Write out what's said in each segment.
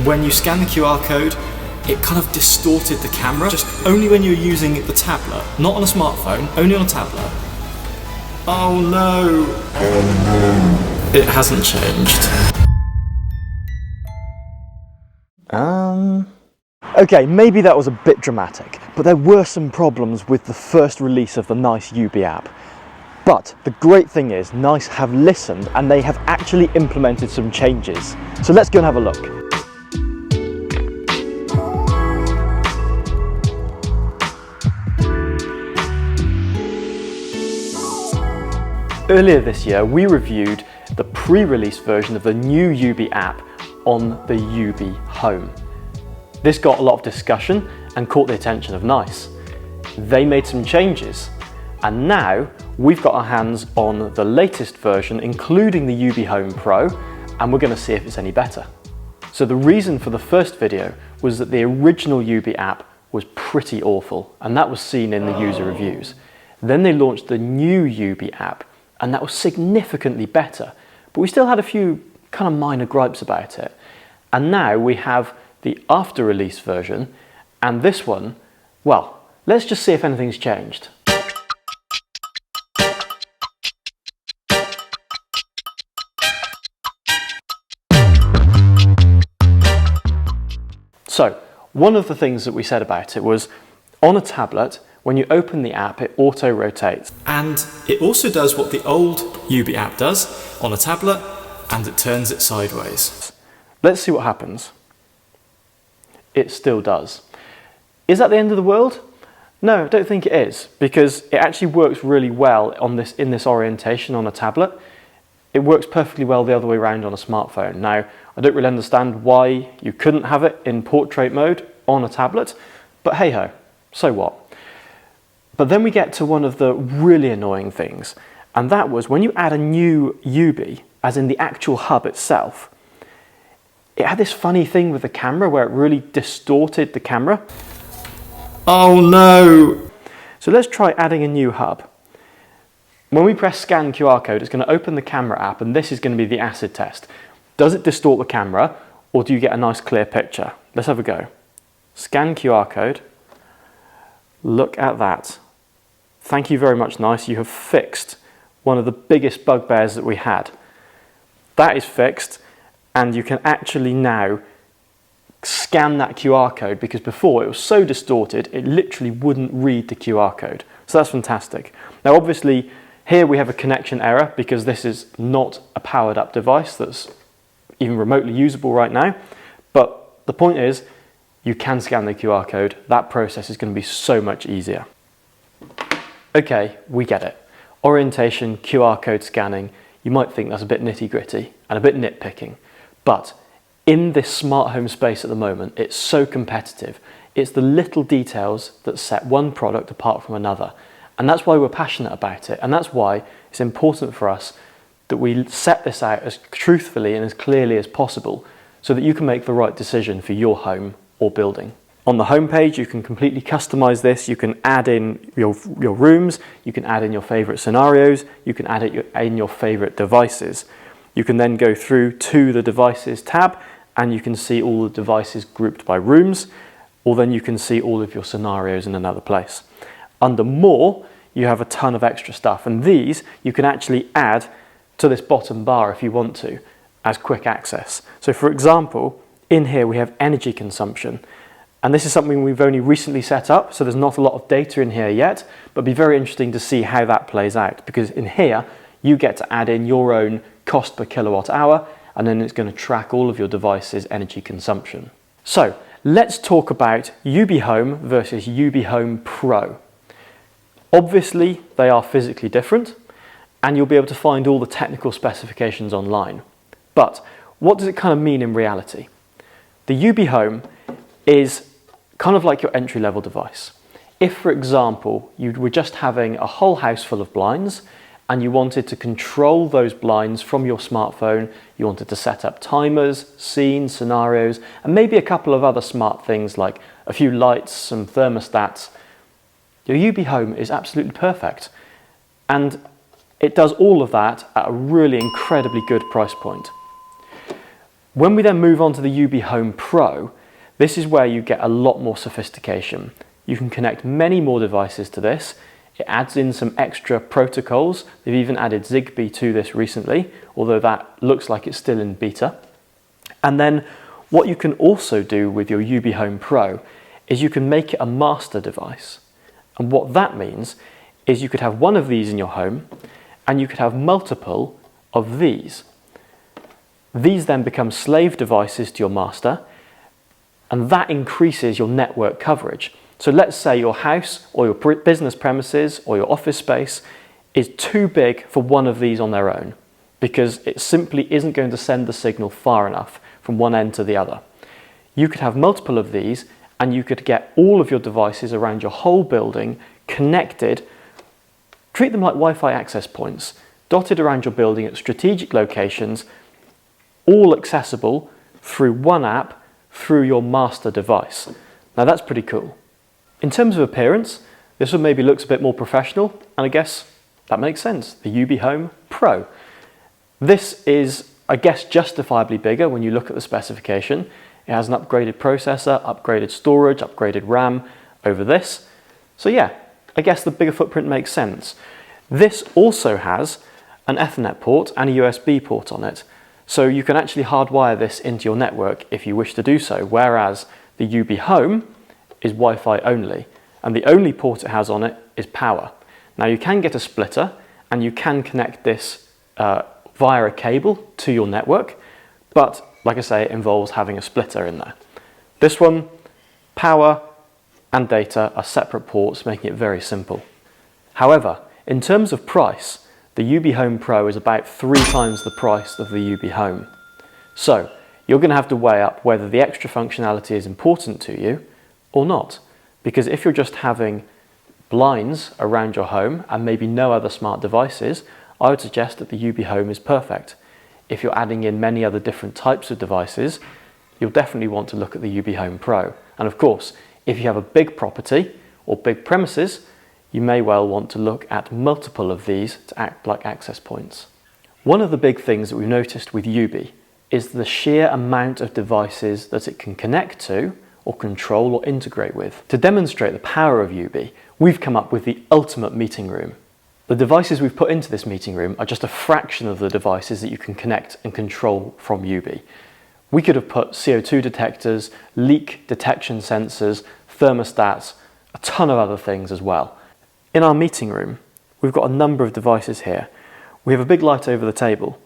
when you scan the QR code, it kind of distorted the camera, just only when you're using the tablet, not on a smartphone, only on a tablet. Oh no! It hasn't changed. Okay, maybe that was a bit dramatic, but there were some problems with the first release of the Nice Yubii app. But the great thing is, Nice have listened and they have actually implemented some changes. So let's go and have a look. Earlier this year, we reviewed the pre-release version of the new Yubii app on the Yubii Home. This got a lot of discussion and caught the attention of Nice. They made some changes, and now we've got our hands on the latest version, including the Yubii Home Pro, and we're going to see if it's any better. So the reason for the first video was that the original Yubii app was pretty awful, and that was seen in the user reviews. Then they launched the new Yubii app, and that was significantly better, but we still had a few kind of minor gripes about it. And now we have the after release version, and this one, well, let's just see if anything's changed. So, one of the things that we said about it was, on a tablet, when you open the app, it auto-rotates. And it also does what the old Yubii app does on a tablet, and it turns it sideways. Let's see what happens. It still does. Is that the end of the world? No, I don't think it is, because it actually works really well in this orientation on a tablet. It works perfectly well the other way around on a smartphone. Now, I don't really understand why you couldn't have it in portrait mode on a tablet, but hey ho, so what? But then we get to one of the really annoying things, and that was when you add a new Yubii, as in the actual hub itself, it had this funny thing with the camera where it really distorted the camera. Oh no! So let's try adding a new hub. When we press scan QR code, it's going to open the camera app, and this is going to be the acid test. Does it distort the camera, or do you get a nice clear picture? Let's have a go. Scan QR code. Look at that. Thank you very much, Nice. You have fixed one of the biggest bugbears that we had. That is fixed, and you can actually now scan that QR code, because before it was so distorted it literally wouldn't read the QR code. So that's fantastic. Now obviously here we have a connection error because this is not a powered up device that's even remotely usable right now, but the point is you can scan the QR code. That process is going to be so much easier. Okay, we get it. Orientation, QR code scanning, you might think that's a bit nitty gritty and a bit nitpicking, but in this smart home space at the moment, it's so competitive. It's the little details that set one product apart from another. And that's why we're passionate about it. And that's why it's important for us that we set this out as truthfully and as clearly as possible so that you can make the right decision for your home or building. On the homepage, you can completely customize this. You can add in your rooms, you can add in your favorite scenarios, you can add in your favorite devices. You can then go through to the devices tab, and you can see all the devices grouped by rooms, or then you can see all of your scenarios in another place. Under more, you have a ton of extra stuff, and these you can actually add to this bottom bar if you want to, as quick access. So for example, in here we have energy consumption, and this is something we've only recently set up, so there's not a lot of data in here yet, but it'd be very interesting to see how that plays out, because in here you get to add in your own cost per kilowatt hour, and then it's going to track all of your device's energy consumption. So let's talk about Yubii Home versus Yubii Home Pro. Obviously, they are physically different, and you'll be able to find all the technical specifications online. But what does it kind of mean in reality? The Yubii Home is kind of like your entry-level device. If, for example, you were just having a whole house full of blinds, and you wanted to control those blinds from your smartphone, you wanted to set up timers, scenes, scenarios, and maybe a couple of other smart things like a few lights, some thermostats, your Yubii Home is absolutely perfect. And it does all of that at a really incredibly good price point. When we then move on to the Yubii Home Pro, this is where you get a lot more sophistication. You can connect many more devices to this. It adds in some extra protocols. They've even added Zigbee to this recently, although that looks like it's still in beta. And then what you can also do with your Yubii Home Pro is you can make it a master device. And what that means is you could have one of these in your home and you could have multiple of these. These then become slave devices to your master, and that increases your network coverage. So let's say your house or your business premises or your office space is too big for one of these on their own because it simply isn't going to send the signal far enough from one end to the other. You could have multiple of these and you could get all of your devices around your whole building connected. Treat them like Wi-Fi access points, dotted around your building at strategic locations, all accessible through one app through your master device. Now that's pretty cool. In terms of appearance, this one maybe looks a bit more professional, and I guess that makes sense. The Yubii Home Pro. This is, I guess, justifiably bigger when you look at the specification. It has an upgraded processor, upgraded storage, upgraded RAM over this. So yeah, I guess the bigger footprint makes sense. This also has an Ethernet port and a USB port on it. So you can actually hardwire this into your network if you wish to do so, whereas the Yubii Home is Wi-Fi only, and the only port it has on it is power. Now you can get a splitter and you can connect this via a cable to your network, but like I say, it involves having a splitter in there. This one, power and data are separate ports, making it very simple. However, in terms of price, the Yubii Home Pro is about 3 times the price of the Yubii Home. So you're going to have to weigh up whether the extra functionality is important to you or not. Because if you're just having blinds around your home and maybe no other smart devices, I would suggest that the Yubii Home is perfect. If you're adding in many other different types of devices, you'll definitely want to look at the Yubii Home Pro. And of course, if you have a big property or big premises, you may well want to look at multiple of these to act like access points. One of the big things that we've noticed with Yubii is the sheer amount of devices that it can connect to or control or integrate with. To demonstrate the power of Yubii, we've come up with the ultimate meeting room. The devices we've put into this meeting room are just a fraction of the devices that you can connect and control from Yubii. We could have put CO2 detectors, leak detection sensors, thermostats, a ton of other things as well. In our meeting room, we've got a number of devices here. We have a big light over the table.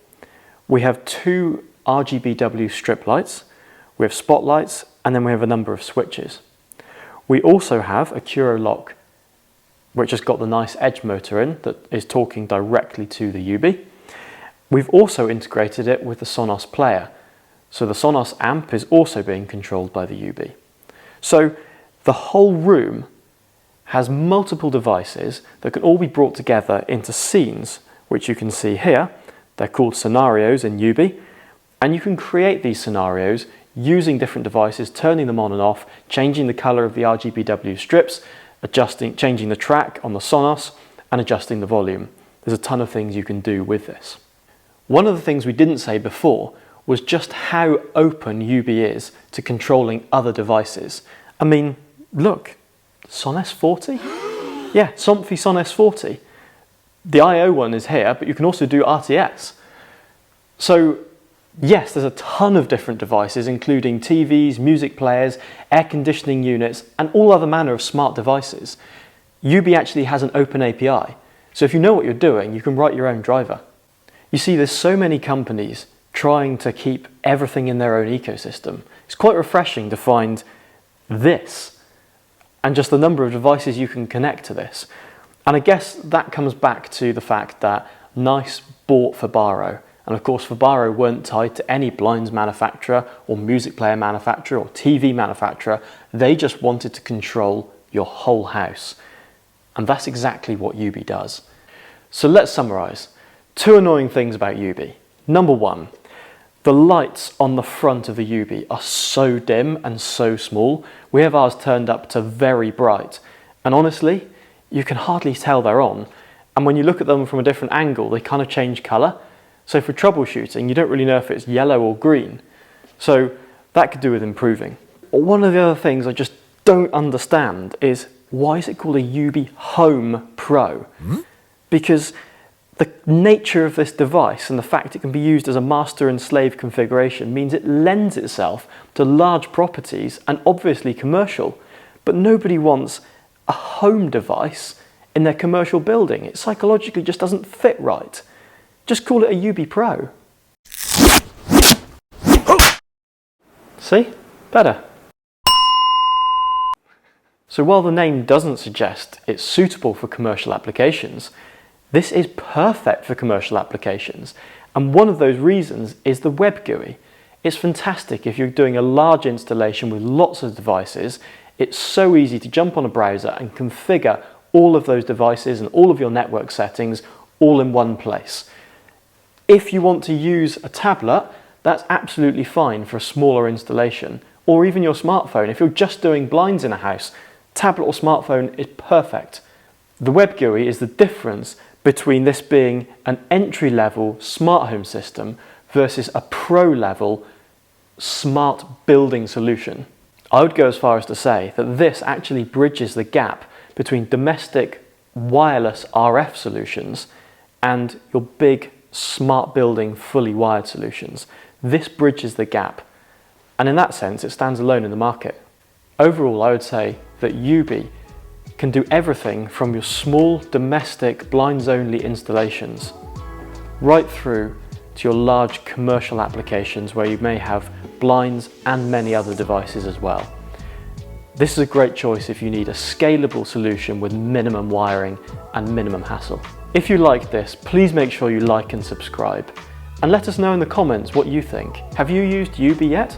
We have 2 RGBW strip lights, we have spotlights, and then we have a number of switches. We also have a Curo lock, which has got the nice edge motor in that is talking directly to the Yubii. We've also integrated it with the Sonos player. So the Sonos amp is also being controlled by the Yubii. So the whole room has multiple devices that can all be brought together into scenes, which you can see here. They're called scenarios in Yubii, and you can create these scenarios using different devices, turning them on and off, changing the color of the RGBW strips, changing the track on the Sonos, and adjusting the volume. There's a ton of things you can do with this. One of the things we didn't say before was just how open Yubii is to controlling other devices. I mean, look, Sonos 40? Yeah, Somfy Sonos 40. The I/O one is here, but you can also do RTS. So yes, there's a ton of different devices, including TVs, music players, air conditioning units, and all other manner of smart devices. Yubii actually has an open API. So if you know what you're doing, you can write your own driver. You see, there's so many companies trying to keep everything in their own ecosystem. It's quite refreshing to find this and just the number of devices you can connect to this. And I guess that comes back to the fact that Nice bought Fabaro. And of course, Fabaro weren't tied to any blinds manufacturer or music player manufacturer or TV manufacturer. They just wanted to control your whole house. And that's exactly what Yubii does. So let's summarize. 2 annoying things about Yubii. Number 1, the lights on the front of the Yubii are so dim and so small. We have ours turned up to very bright. And honestly, you can hardly tell they're on. And when you look at them from a different angle, they kind of change color. So for troubleshooting, you don't really know if it's yellow or green. So that could do with improving. One of the other things I just don't understand is, why is it called a Yubii Home Pro? Because the nature of this device and the fact it can be used as a master and slave configuration means it lends itself to large properties and obviously commercial. But nobody wants a home device in their commercial building. It psychologically just doesn't fit right. Just call it a Yubii Pro. See? Better. So while the name doesn't suggest it's suitable for commercial applications, this is perfect for commercial applications. And one of those reasons is the web GUI. It's fantastic if you're doing a large installation with lots of devices. It's so easy to jump on a browser and configure all of those devices and all of your network settings all in one place. If you want to use a tablet, that's absolutely fine for a smaller installation, or even your smartphone. If you're just doing blinds in a house, tablet or smartphone is perfect. The web GUI is the difference between this being an entry-level smart home system versus a pro-level smart building solution. I would go as far as to say that this actually bridges the gap between domestic wireless RF solutions and your big smart building fully wired solutions. This bridges the gap, and in that sense it stands alone in the market. Overall, I would say that Yubii can do everything from your small domestic blinds only installations right through to your large commercial applications where you may have blinds and many other devices as well. This is a great choice if you need a scalable solution with minimum wiring and minimum hassle. If you like this, please make sure you like and subscribe, and let us know in the comments what you think. Have you used Yubii yet?